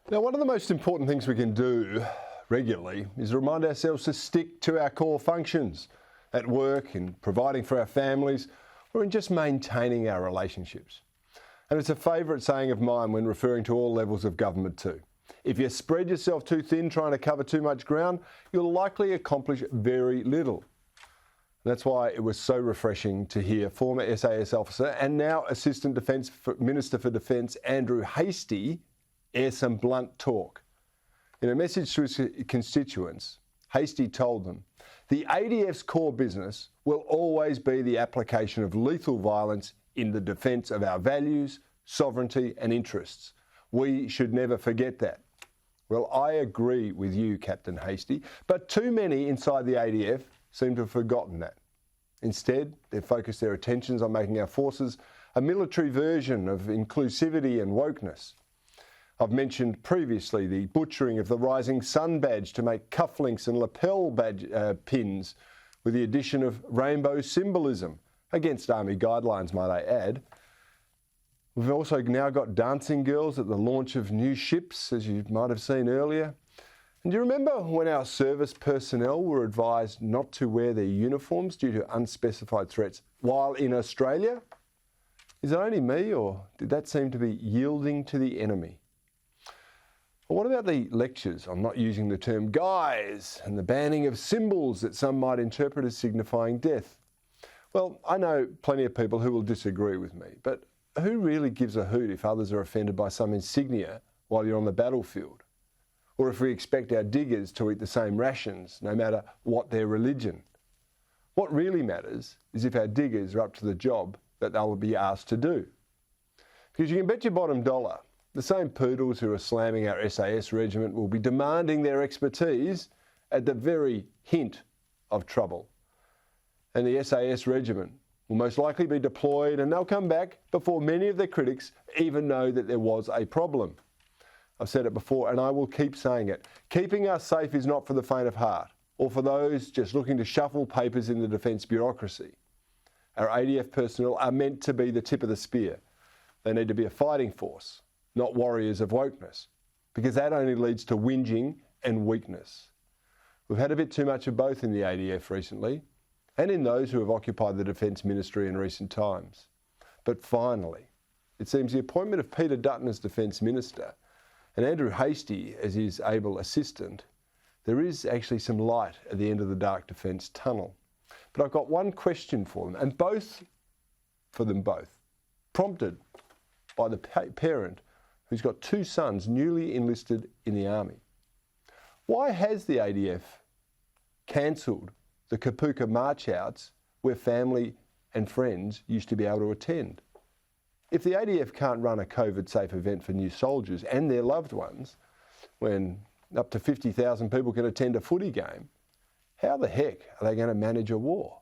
Now, one of the most important things we can do regularly is remind ourselves to stick to our core functions at work, in providing for our families, or in just maintaining our relationships. And it's a favourite saying of mine when referring to all levels of government too. If you spread yourself too thin trying to cover too much ground, you'll likely accomplish very little. That's why it was so refreshing to hear former SAS officer and now Assistant Defence Minister for Defence Andrew Hastie air some blunt talk. In a message to his constituents, Hastie told them, "The ADF's core business will always be the application of lethal violence in the defence of our values, sovereignty and interests. We should never forget that." Well, I agree with you, Captain Hastie, but too many inside the ADF seem to have forgotten that. Instead, they've focused their attentions on making our forces a military version of inclusivity and wokeness. I've mentioned previously the butchering of the Rising Sun badge to make cufflinks and lapel pins with the addition of rainbow symbolism, against Army guidelines, might I add. We've also now got dancing girls at the launch of new ships, as you might have seen earlier. And do you remember when our service personnel were advised not to wear their uniforms due to unspecified threats while in Australia? Is it only me, or did that seem to be yielding to the enemy? Well, what about the lectures on not using the term guys and the banning of symbols that some might interpret as signifying death? Well, I know plenty of people who will disagree with me, but who really gives a hoot if others are offended by some insignia while you're on the battlefield? Or if we expect our diggers to eat the same rations, no matter what their religion? What really matters is if our diggers are up to the job that they'll be asked to do. Because you can bet your bottom dollar, the same poodles who are slamming our SAS regiment will be demanding their expertise at the very hint of trouble. And the SAS regiment will most likely be deployed, and they'll come back before many of their critics even know that there was a problem. I've said it before and I will keep saying it. Keeping us safe is not for the faint of heart or for those just looking to shuffle papers in the defence bureaucracy. Our ADF personnel are meant to be the tip of the spear. They need to be a fighting force, not warriors of wokeness, because that only leads to whinging and weakness. We've had a bit too much of both in the ADF recently, and in those who have occupied the Defence Ministry in recent times. But finally, it seems the appointment of Peter Dutton as Defence Minister and Andrew Hastie as his able assistant, there is actually some light at the end of the dark defence tunnel. But I've got one question for them, and for them both, prompted by the parent who's got two sons newly enlisted in the Army. Why has the ADF cancelled the Kapuka march-outs where family and friends used to be able to attend? If the ADF can't run a COVID-safe event for new soldiers and their loved ones, when up to 50,000 people can attend a footy game, how the heck are they going to manage a war?